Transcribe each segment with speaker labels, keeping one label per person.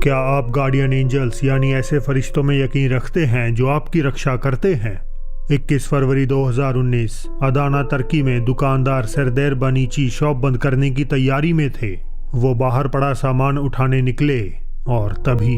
Speaker 1: क्या आप guardian angels यानी ऐसे फरिश्तों में यकीन रखते हैं जो आपकी रक्षा करते हैं? 21 फरवरी 2019 अदाना तुर्की में दुकानदार सरदैर बानीची शॉप बंद करने की तैयारी में थे। वो बाहर पड़ा सामान उठाने निकले और तभी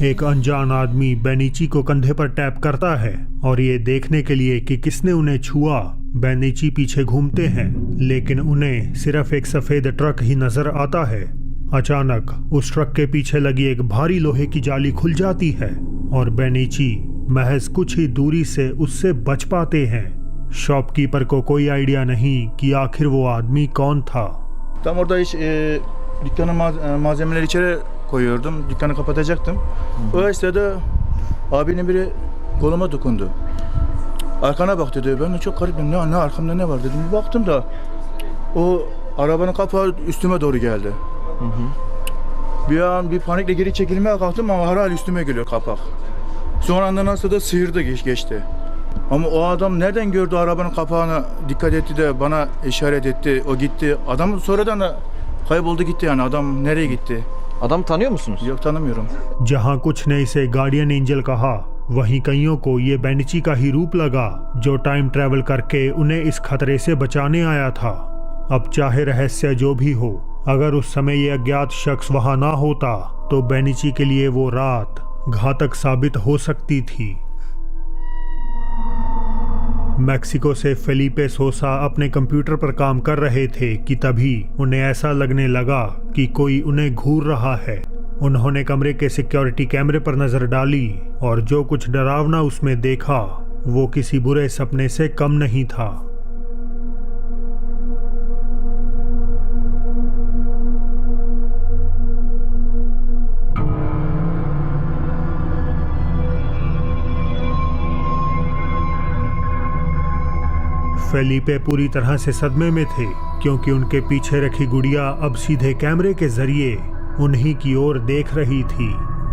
Speaker 1: एक अनजान आदमी बेनिची को कंधे पर टैप करता है और ये देखने के लिए कि किसने उन्हें छुआ बेनिची पीछे घूमते हैं, लेकिन उन्हें सिर्फ एक सफेद ट्रक ही नजर आता है। अचानक उस ट्रक के पीछे लगी एक भारी लोहे की जाली खुल जाती है और बेनिची महज कुछ ही दूरी से उससे बच पाते हैं। शॉपकीपर को कोई आइडिया नहीं कि आखिर वो आदमी कौन था।
Speaker 2: Tam orada dükkanın malzemeleri içeri koyuyordum. Dükkanı kapatacaktım. O esnada abinin biri koluma dokundu. Arkana bak dedi. Ben de çok garip dedim. Ne arkamda ne var dedim. Bir baktım da o arabanın kapağı üstüme doğru geldi. Bir an bir panikle geri çekilmeye kalktım ama herhalde üstüme geliyor kapak. Son anda nasıl da sıyırdı geçti. Ama o adam nereden gördü arabanın kapağını, dikkat etti de bana işaret etti. O gitti. Adam sonradan da kayboldu gitti yani. Adam nereye gitti?
Speaker 3: Adam tanıyor musunuz?
Speaker 2: Yok, tanımıyorum.
Speaker 1: जहाँ कुछ ने इसे guardian angel कहा, वहीं कईयों को ये बेनिची का ही रूप लगा जो टाइम ट्रैवल करके उन्हें इस खतरे से बचाने आया था। अब चाहे रहस्य जो भी हो, अगर उस समय ये अज्ञात शख्स वहां ना होता तो बेनिची के लिए वो रात घातक साबित हो सकती थी। मैक्सिको से फेलिपे सोसा अपने कंप्यूटर पर काम कर रहे थे कि तभी उन्हें ऐसा लगने लगा कि कोई उन्हें घूर रहा है। उन्होंने कमरे के सिक्योरिटी कैमरे पर नजर डाली और जो कुछ डरावना उसमें देखा वो किसी बुरे सपने से कम नहीं था। फेलिपे पूरी तरह से सदमे में थे क्योंकि उनके पीछे रखी गुड़िया अब सीधे कैमरे के जरिए उन्हीं की ओर देख रही थी।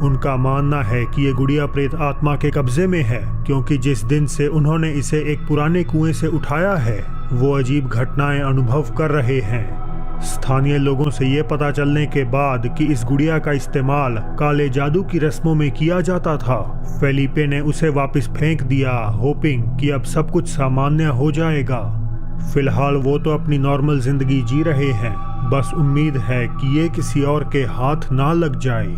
Speaker 1: उनका मानना है कि ये गुड़िया प्रेत आत्मा के कब्जे में है क्योंकि जिस दिन से उन्होंने इसे एक पुराने कुएं से उठाया है वो अजीब घटनाएं अनुभव कर रहे हैं। स्थानीय लोगों से ये पता चलने के बाद कि इस गुड़िया का इस्तेमाल काले जादू की रस्मों में किया जाता था, फेलिपे ने उसे वापस फेंक दिया, होपिंग कि अब सब कुछ सामान्य हो जाएगा। फिलहाल वो तो अपनी नॉर्मल जिंदगी जी रहे हैं, बस उम्मीद है कि ये किसी और के हाथ ना लग जाए।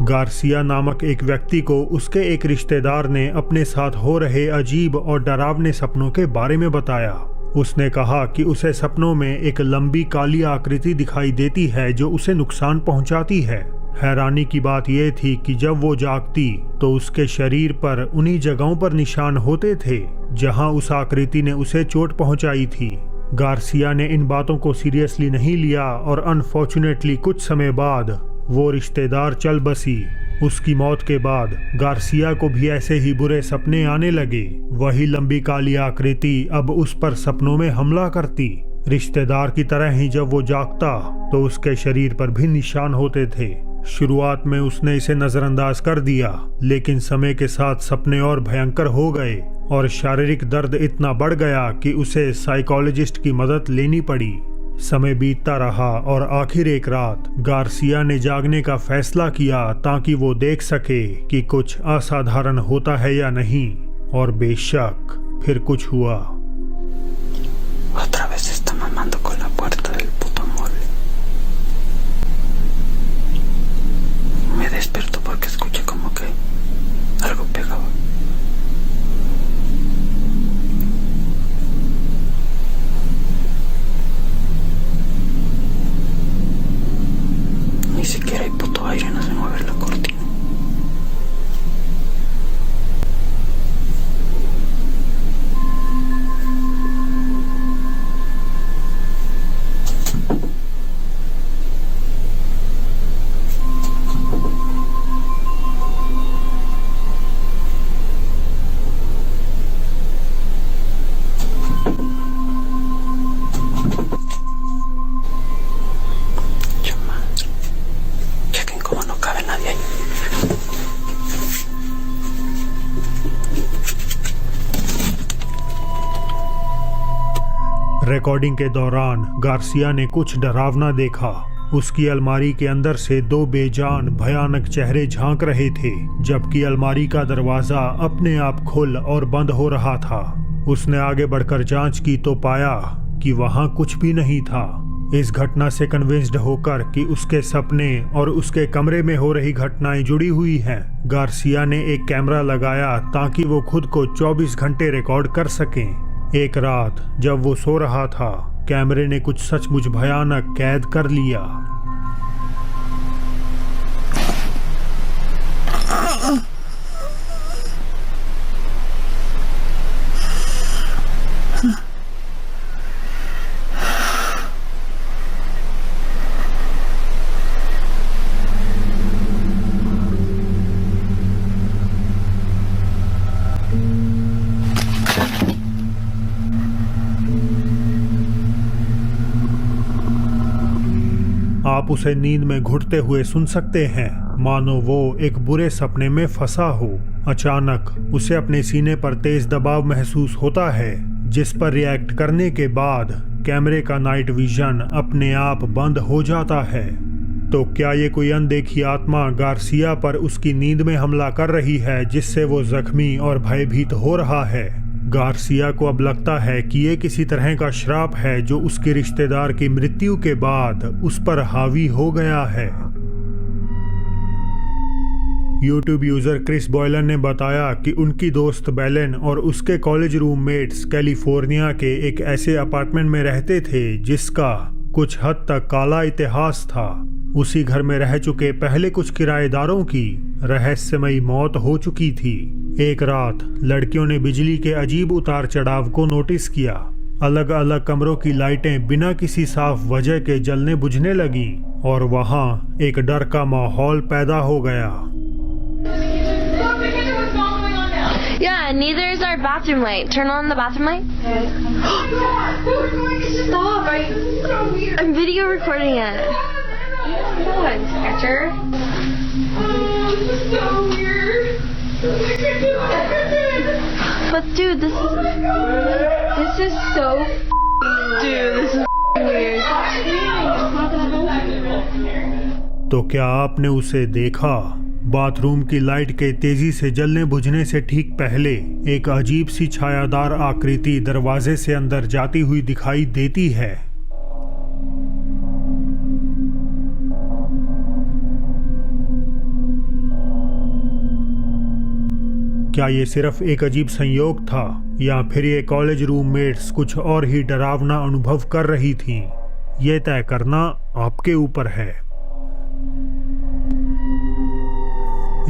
Speaker 1: गार्सिया नामक एक व्यक्ति को उसके एक रिश्तेदार ने अपने साथ हो रहे अजीब और डरावने सपनों के बारे में बताया। उसने कहा कि उसे सपनों में एक लंबी काली आकृति दिखाई देती है जो उसे नुकसान पहुंचाती है। हैरानी की बात यह थी कि जब वो जागती तो उसके शरीर पर उन्हीं जगहों पर निशान होते थे जहां उस आकृति ने उसे चोट पहुंचाई थी। गार्सिया ने इन बातों को सीरियसली नहीं लिया और अनफॉर्चुनेटली कुछ समय बाद वो रिश्तेदार चल बसी। उसकी मौत के बाद गार्सिया को भी ऐसे ही बुरे सपने आने लगे। वही लंबी काली आकृति अब उस पर सपनों में हमला करती। रिश्तेदार की तरह ही जब वो जागता तो उसके शरीर पर भी निशान होते थे। शुरुआत में उसने इसे नजरअंदाज कर दिया, लेकिन समय के साथ सपने और भयंकर हो गए और शारीरिक दर्द इतना बढ़ गया कि उसे साइकोलॉजिस्ट की मदद लेनी पड़ी। समय बीतता रहा और आखिर एक रात गार्सिया ने जागने का फैसला किया ताकि वो देख सके कि कुछ असाधारण होता है या नहीं, और बेशक फिर कुछ हुआ।
Speaker 4: Otra vez está mamando con la puerta del puto mueble. Me despierto porque escuché como que algo pegaba. Ni siquiera hay puto aire, no se mueve la cortina.
Speaker 1: Recording के दौरान गार्सिया ने कुछ डरावना देखा। उसकी अलमारी के अंदर से 2 बेजान भयानक चेहरे झांक रहे थे, जबकि अलमारी का दरवाजा अपने आप खुल और बंद हो रहा था। उसने आगे बढ़कर जांच की तो पाया कि वहां कुछ भी नहीं था। इस घटना से कन्विंस्ड होकर कि उसके सपने और उसके कमरे में हो रही घटनाएं जुड़ी हुई हैं, गार्सिया ने एक कैमरा लगाया ताकि वो खुद को 24 घंटे रिकॉर्ड कर सकें। एक रात जब वो सो रहा था, कैमरे ने कुछ सचमुच भयानक कैद कर लिया। आप उसे नींद में घुटते हुए सुन सकते हैं, मानो वो एक बुरे सपने में फंसा हो। अचानक उसे अपने सीने पर तेज दबाव महसूस होता है, जिस पर रिएक्ट करने के बाद कैमरे का नाइट विजन अपने आप बंद हो जाता है। तो क्या ये कोई अनदेखी आत्मा गार्सिया पर उसकी नींद में हमला कर रही है, जिससे वो जख्मी और भयभीत हो रहा है? गार्सिया को अब लगता है कि ये किसी तरह का श्राप है जो उसके रिश्तेदार की मृत्यु के बाद उस पर हावी हो गया है। यूट्यूब यूजर क्रिस बॉयलन ने बताया कि उनकी दोस्त बेलेन और उसके कॉलेज रूममेट्स कैलिफोर्निया के एक ऐसे अपार्टमेंट में रहते थे जिसका कुछ हद तक काला इतिहास था। उसी घर में रह चुके पहले कुछ किराएदारों की रहस्यमयी मौत हो चुकी थी। एक रात लड़कियों ने बिजली के अजीब उतार चढ़ाव को नोटिस किया। अलग अलग कमरों की लाइटें बिना किसी साफ वजह के जलने बुझने लगी और वहां एक डर का माहौल पैदा हो गया।
Speaker 3: Yeah, neither is our bathroom light. Turn on the bathroom light. Stop! I'm video recording it. Come on, Scratcher.
Speaker 5: This is so weird.
Speaker 3: But dude, this is so dude, this is weird.
Speaker 1: तो क्या आपने उसे देखा? Bathroom की light के तेजी से जलने बुझने से ठीक पहले एक अजीब सी छायादार आकृति दरवाजे से अंदर जाती हुई दिखाई देती है। क्या ये सिर्फ एक अजीब संयोग था या फिर ये कॉलेज रूममेट्स कुछ और ही डरावना अनुभव कर रही थीं? ये तय करना आपके ऊपर है।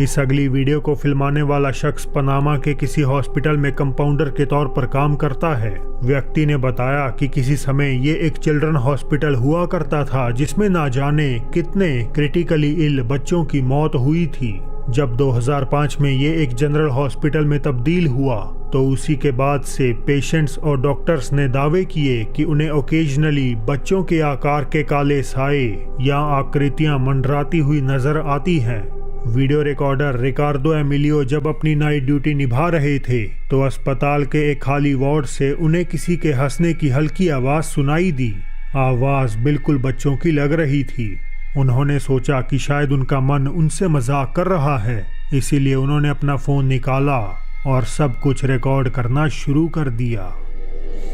Speaker 1: इस अगली वीडियो को फिल्माने वाला शख्स पनामा के किसी हॉस्पिटल में कंपाउंडर के तौर पर काम करता है। व्यक्ति ने बताया कि किसी समय ये एक चिल्ड्रन हॉस्पिटल हुआ करता था जिसमें ना जाने कितने क्रिटिकली इल बच्चों की मौत हुई थी। जब 2005 में ये एक जनरल हॉस्पिटल में तब्दील हुआ तो उसी के बाद से पेशेंट्स और डॉक्टर्स ने दावे किए कि उन्हें ओकेजनली बच्चों के आकार के काले साए या आकृतियां मंडराती हुई नजर आती हैं। वीडियो रिकॉर्डर रिकार्डो एमिलियो जब अपनी नाइट ड्यूटी निभा रहे थे तो अस्पताल के एक खाली वार्ड से उन्हें किसी के हंसने की हल्की आवाज सुनाई दी। आवाज बिल्कुल बच्चों की लग रही थी। उन्होंने सोचा कि शायद उनका मन उनसे मजाक कर रहा है, इसीलिए उन्होंने अपना फोन निकाला और सब कुछ रिकॉर्ड करना शुरू कर दिया।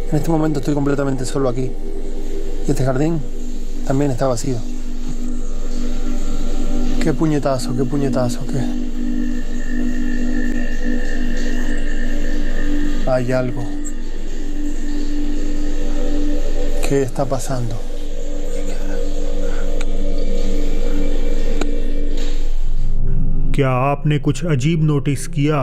Speaker 6: En este momento estoy completamente solo aquí. Y este jardín también está vacío. Qué puñetazo, qué puñetazo, qué. Hay algo. ¿Qué está pasando?
Speaker 1: क्या आपने कुछ अजीब नोटिस किया?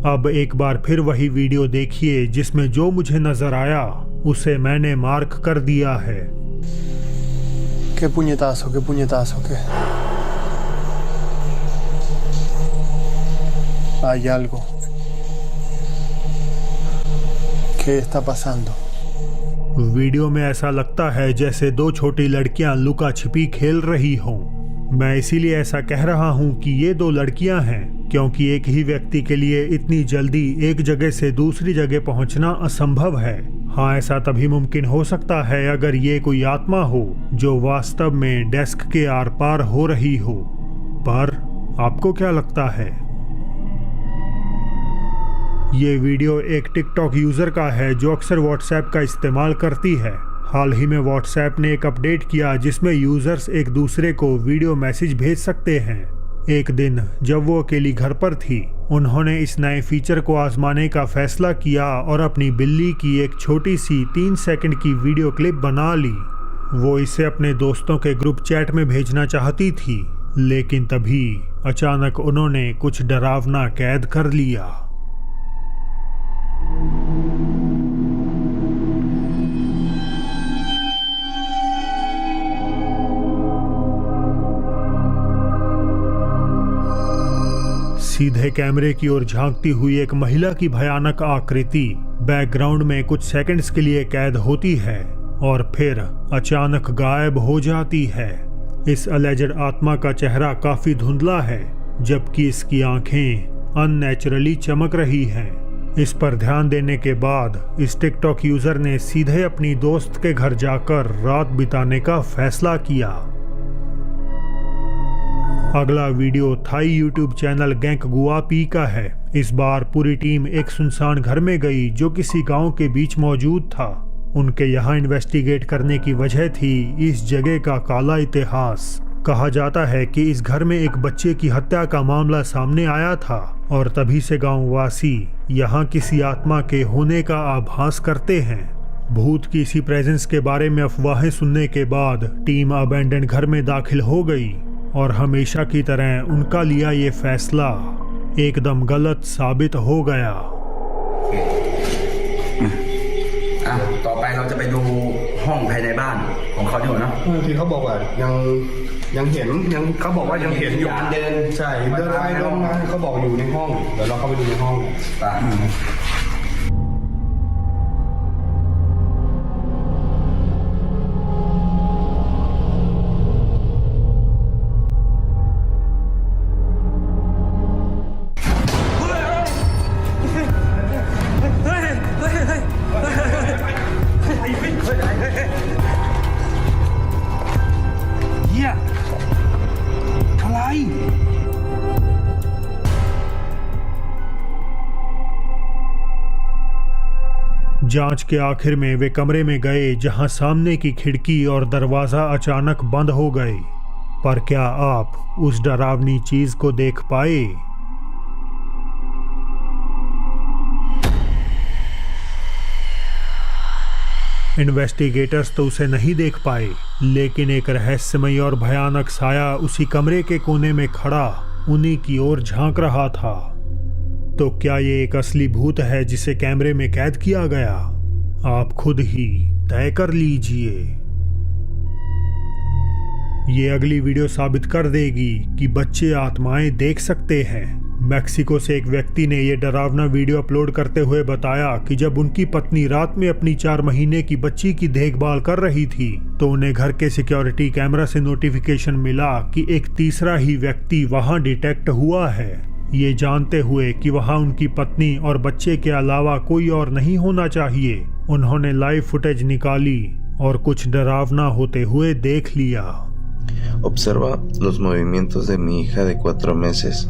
Speaker 1: अब एक बार फिर वही वीडियो देखिए जिसमें जो मुझे नजर आया उसे मैंने मार्क कर दिया है।
Speaker 6: Qué puñetazo, qué. Hay algo. ¿Qué está pasando?
Speaker 1: Video में ऐसा लगता है जैसे दो छोटी लड़कियां लुका छिपी खेल रही हों। मैं इसीलिए ऐसा कह रहा हूं कि ये दो लड़कियां हैं क्योंकि एक ही व्यक्ति के लिए इतनी जल्दी एक जगह से दूसरी जगह पहुंचना असंभव है। हाँ, ऐसा तभी मुमकिन हो सकता है अगर ये कोई आत्मा हो जो वास्तव में डेस्क के आर पार हो रही हो। पर आपको क्या लगता है? ये वीडियो एक टिकटॉक यूज़र का है जो अक्सर व्हाट्सएप का इस्तेमाल करती है। हाल ही में व्हाट्सएप ने एक अपडेट किया जिसमें यूज़र्स एक दूसरे को वीडियो मैसेज भेज सकते हैं। एक दिन जब वो अकेली घर पर थी, उन्होंने इस नए फीचर को आजमाने का फैसला किया और अपनी बिल्ली की एक छोटी सी 3 सेकंड की वीडियो क्लिप बना ली। वो इसे अपने दोस्तों के ग्रुप चैट में भेजना चाहती थी, लेकिन तभी अचानक उन्होंने कुछ डरावना कैद कर लिया। सीधे कैमरे की ओर झांकती हुई एक महिला की भयानक आकृति बैकग्राउंड में कुछ सेकंड्स के लिए कैद होती है और फिर अचानक गायब हो जाती है। इस अलेजेड आत्मा का चेहरा काफी धुंधला है, जबकि इसकी आंखें अननेचुरली चमक रही हैं। इस पर ध्यान देने के बाद इस टिकटॉक यूजर ने सीधे अपनी दोस्त के घर जाकर रात बिताने का फैसला किया। अगला video Thai YouTube channel gang Guapi का है। इस बार पूरी टीम एक सुनसान घर में गई जो किसी गांव के बीच मौजूद था। उनके यहाँ इन्वेस्टिगेट करने की वजह थी इस जगह का काला इतिहास। कहा जाता है कि इस घर में एक बच्चे की हत्या का मामला सामने आया था और तभी से गांववासी यहाँ किसी आत्मा के होने का आभास करते हैं। भूत की इसी प्रेजेंस के बारे में अफवाहें सुनने के बाद टीम अबैंडन घर में दाखिल हो गई और हमेशा की तरह उनका लिया ये फैसला एकदम गलत साबित हो गया।
Speaker 7: ต่อไปเราจะไปดูห้องภายในบ้านของเขาดีกว่านะ
Speaker 6: ที่เขาบอกว่ายังเห็นเขาบอกว่ายังเห็นอยู่
Speaker 7: เดิน
Speaker 6: ใช่เดินไปเดินมาเขาบอกอยู่ในห้องเดี๋ยวเราเข้าไปดูในห้อง
Speaker 1: जांच के आखिर में वे कमरे में गए जहां सामने की खिड़की और दरवाजा अचानक बंद हो गए। पर क्या आप उस डरावनी चीज को देख पाए? इन्वेस्टिगेटर्स तो उसे नहीं देख पाए, लेकिन एक रहस्यमय और भयानक साया उसी कमरे के कोने में खड़ा उन्हीं की ओर झांक रहा था। तो क्या ये एक असली भूत है जिसे कैमरे में कैद किया गया? आप खुद ही तय कर लीजिए। ये अगली वीडियो साबित कर देगी कि बच्चे आत्माएं देख सकते हैं। मैक्सिको से एक व्यक्ति ने ये डरावना वीडियो अपलोड करते हुए बताया कि जब उनकी पत्नी रात में अपनी 4 महीने की बच्ची की देखभाल कर रही थी तो उन्हें घर के सिक्योरिटी कैमरा से नोटिफिकेशन मिला कि एक तीसरा ही व्यक्ति वहां डिटेक्ट हुआ है। ये जानते हुए कि वहां उनकी पत्नी और बच्चे के अलावा कोई और नहीं होना चाहिए, उन्होंने लाइव फुटेज निकाली और कुछ डरावना होते हुए देख लिया।
Speaker 8: Observa los movimientos de mi hija de 4 meses,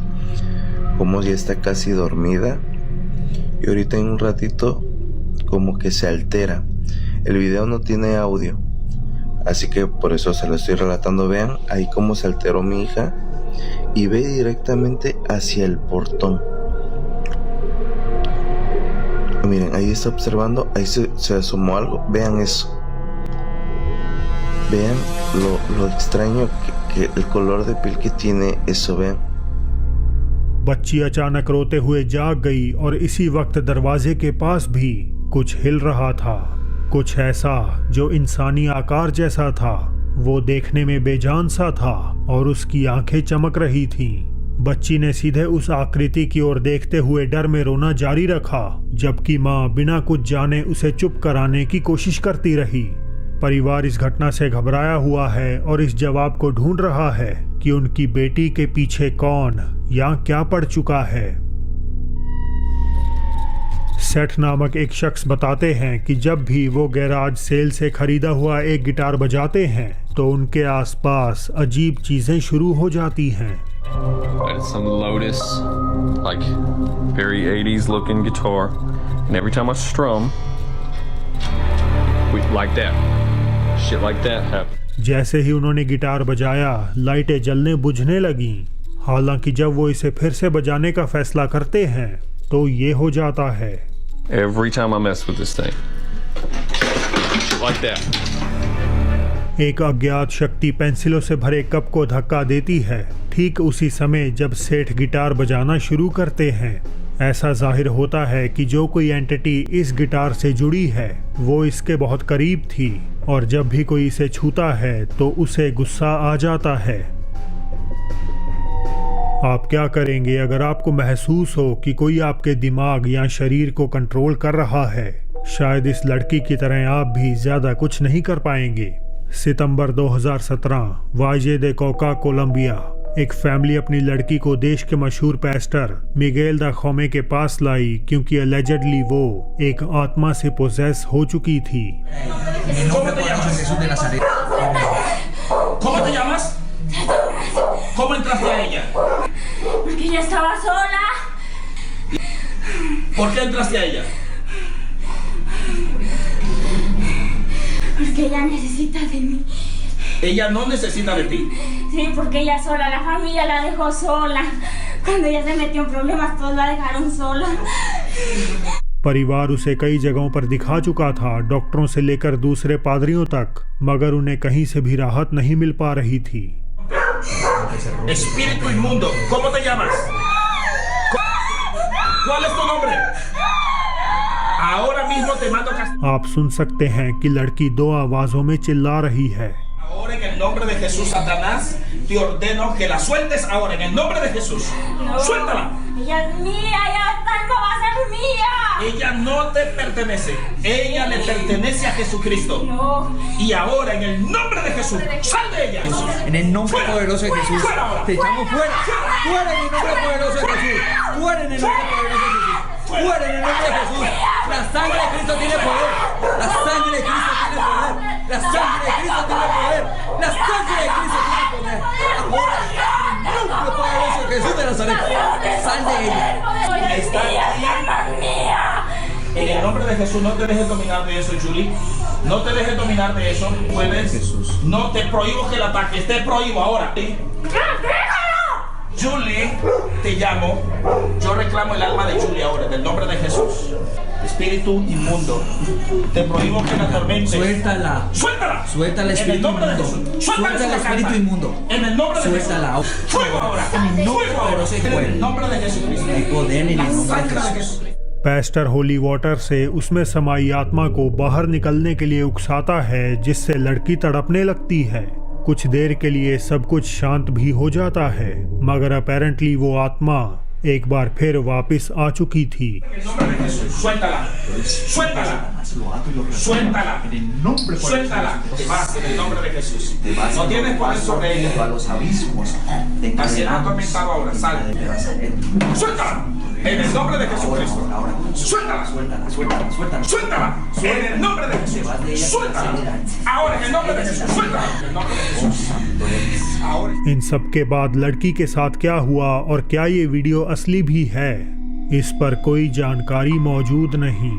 Speaker 8: como ya está casi dormida y ahorita en un ratito como que se altera. El video no tiene audio, así que por eso se lo estoy relatando. Vean ahí cómo se alteró mi hija y ve directamente hacia el portón. Miren, ahí está observando, ahí se asomó algo. Vean eso. Vean lo extraño que el color de piel que tiene eso, vean.
Speaker 1: बच्ची अचानक रोते हुए जाग गई और इसी वक्त दरवाजे के पास भी कुछ हिल रहा था, कुछ ऐसा जो इंसानी आकार जैसा था। वो देखने में बेजान सा था और उसकी आंखें चमक रही थीं। बच्ची ने सीधे उस आकृति की ओर देखते हुए डर में रोना जारी रखा, जबकि माँ बिना कुछ जाने उसे चुप कराने की कोशिश करती रही। परिवार इस घटना से घबराया हुआ है और इस जवाब को ढूंढ रहा है कि उनकी बेटी के पीछे कौन या क्या पड़ चुका है। सेठ नामक एक शख्स बताते हैं कि जब भी वो गैराज सेल से खरीदा हुआ एक गिटार बजाते हैं तो उनके आसपास अजीब चीजें शुरू हो जाती हैं।
Speaker 9: Some Lotus, like very 80s looking guitar, and every time I strum, like that, shit like that happens.
Speaker 1: जैसे ही उन्होंने गिटार बजाया, लाइटें जलने बुझने लगीं। हालांकि जब वो इसे फिर से बजाने का फैसला करते हैं तो ये हो जाता है।
Speaker 9: Every time I mess with this thing, shit like that.
Speaker 1: एक अज्ञात शक्ति पेंसिलों से भरे कप को धक्का देती है ठीक उसी समय जब सेठ गिटार बजाना शुरू करते हैं। ऐसा जाहिर होता है कि जो कोई एंटिटी इस गिटार से जुड़ी है वो इसके बहुत करीब थी और जब भी कोई इसे छूता है तो उसे गुस्सा आ जाता है। आप क्या करेंगे अगर आपको महसूस हो कि कोई आपके दिमाग या शरीर को कंट्रोल कर रहा है? शायद इस लड़की की तरह आप भी ज्यादा कुछ नहीं कर पाएंगे। सितंबर 2017 वाजे दे कोका, कोलंबिया। एक फैमिली अपनी लड़की को देश के मशहूर पेस्टर मिगेल दा खोमे के पास लाई क्योंकि अलेजेडली वो एक आत्मा से पोजेस हो चुकी थी।
Speaker 5: Porque ella necesita de mí.
Speaker 7: Ella no necesita de ti.
Speaker 5: Sí, porque ella sola, la familia la dejó sola. Cuando ella se metió en problemas, todos la dejaron sola.
Speaker 1: परिवार उसे कई जगहों पर दिखा चुका था, डॉक्टरों से लेकर दूसरे पादरियों तक, मगर उन्हें कहीं से भी राहत नहीं मिल पा रही थी।
Speaker 7: Espíritu inmundo, ¿cómo te llamas? ¿Cuál es tu nombre? Ahora mismo te mando castigo.
Speaker 1: आप सुन सकते हैं कि लड़की दो आवाजों में चिल्ला रही है।
Speaker 7: Ahora en el nombre de Jesús, Satanás, te ordeno que la sueltes ahora en el nombre de Jesús.
Speaker 5: No.
Speaker 7: Suéltala.
Speaker 5: Ella es mía, ella no va a ser mía.
Speaker 7: Ella no te pertenece. Ella le pertenece a Jesucristo.
Speaker 5: No.
Speaker 7: Y ahora en el nombre de Jesús, sal de ella.
Speaker 10: En el nombre poderoso de Jesús, te echamos fuera. Fuera en el nombre poderoso de Jesús. Fuera en el nombre poderoso de Jesús. Fuera en el nombre de Jesús. La sangre de Cristo tiene poder. La sangre de Cristo tiene poder. La sangre de Cristo tiene poder. La sangre de Cristo tiene poder. Ahora, en el nombre poderoso de Jesús de Nazaret, sal de ella.
Speaker 7: Está en el nombre de Jesús, no te dejes dominar de eso, Julie. No te dejes dominar de eso. Puedes. No te prohíbo que la ataques. Te prohíbo ahora. Julie, te llamo. Yo reclamo el alma de Julie ahora, en el nombre de Jesús. Espíritu inmundo, te prohíbo que la atormente.
Speaker 10: Suéltala.
Speaker 7: ¡Suéltala!
Speaker 10: Suelta el espíritu inmundo. Suelta el espíritu inmundo.
Speaker 7: En el nombre de
Speaker 10: Suéltala.
Speaker 7: Jesús. ¡Fuego ahora!
Speaker 10: En el nombre
Speaker 7: ¡Fuego ahora!
Speaker 10: poderoso de
Speaker 7: En el nombre de Jesucristo.
Speaker 10: Hay poder en el
Speaker 7: La
Speaker 10: nombre de
Speaker 7: sangre
Speaker 10: Jesús.
Speaker 1: Pasteur holy water से उसमें समाई आत्मा को बाहर निकलने के लिए उकसाता है, जिससे लड़की तड़पने लगती है। कुछ देर के लिए सब कुछ शांत भी हो जाता है, मगर अपेरेंटली वो आत्मा एक बार फिर वापस आ चुकी थी।
Speaker 7: Suéltala, suéltala, suéltala, suéltala. Te vas en el nombre de Jesús. No tienes poder sobre ella. Así ha atormentado ahora, sal. Suéltala. En el nombre de Jesucristo. Suéltala. Suéltala. En el nombre de Jesús. Suéltala. Ahora en el nombre de Jesús. Suéltala. En el nombre de Jesús. Ahora.
Speaker 1: इन सब के बाद लड़की के साथ क्या हुआ और क्या ये वीडियो असली भी है, इस पर कोई जानकारी मौजूद नहीं।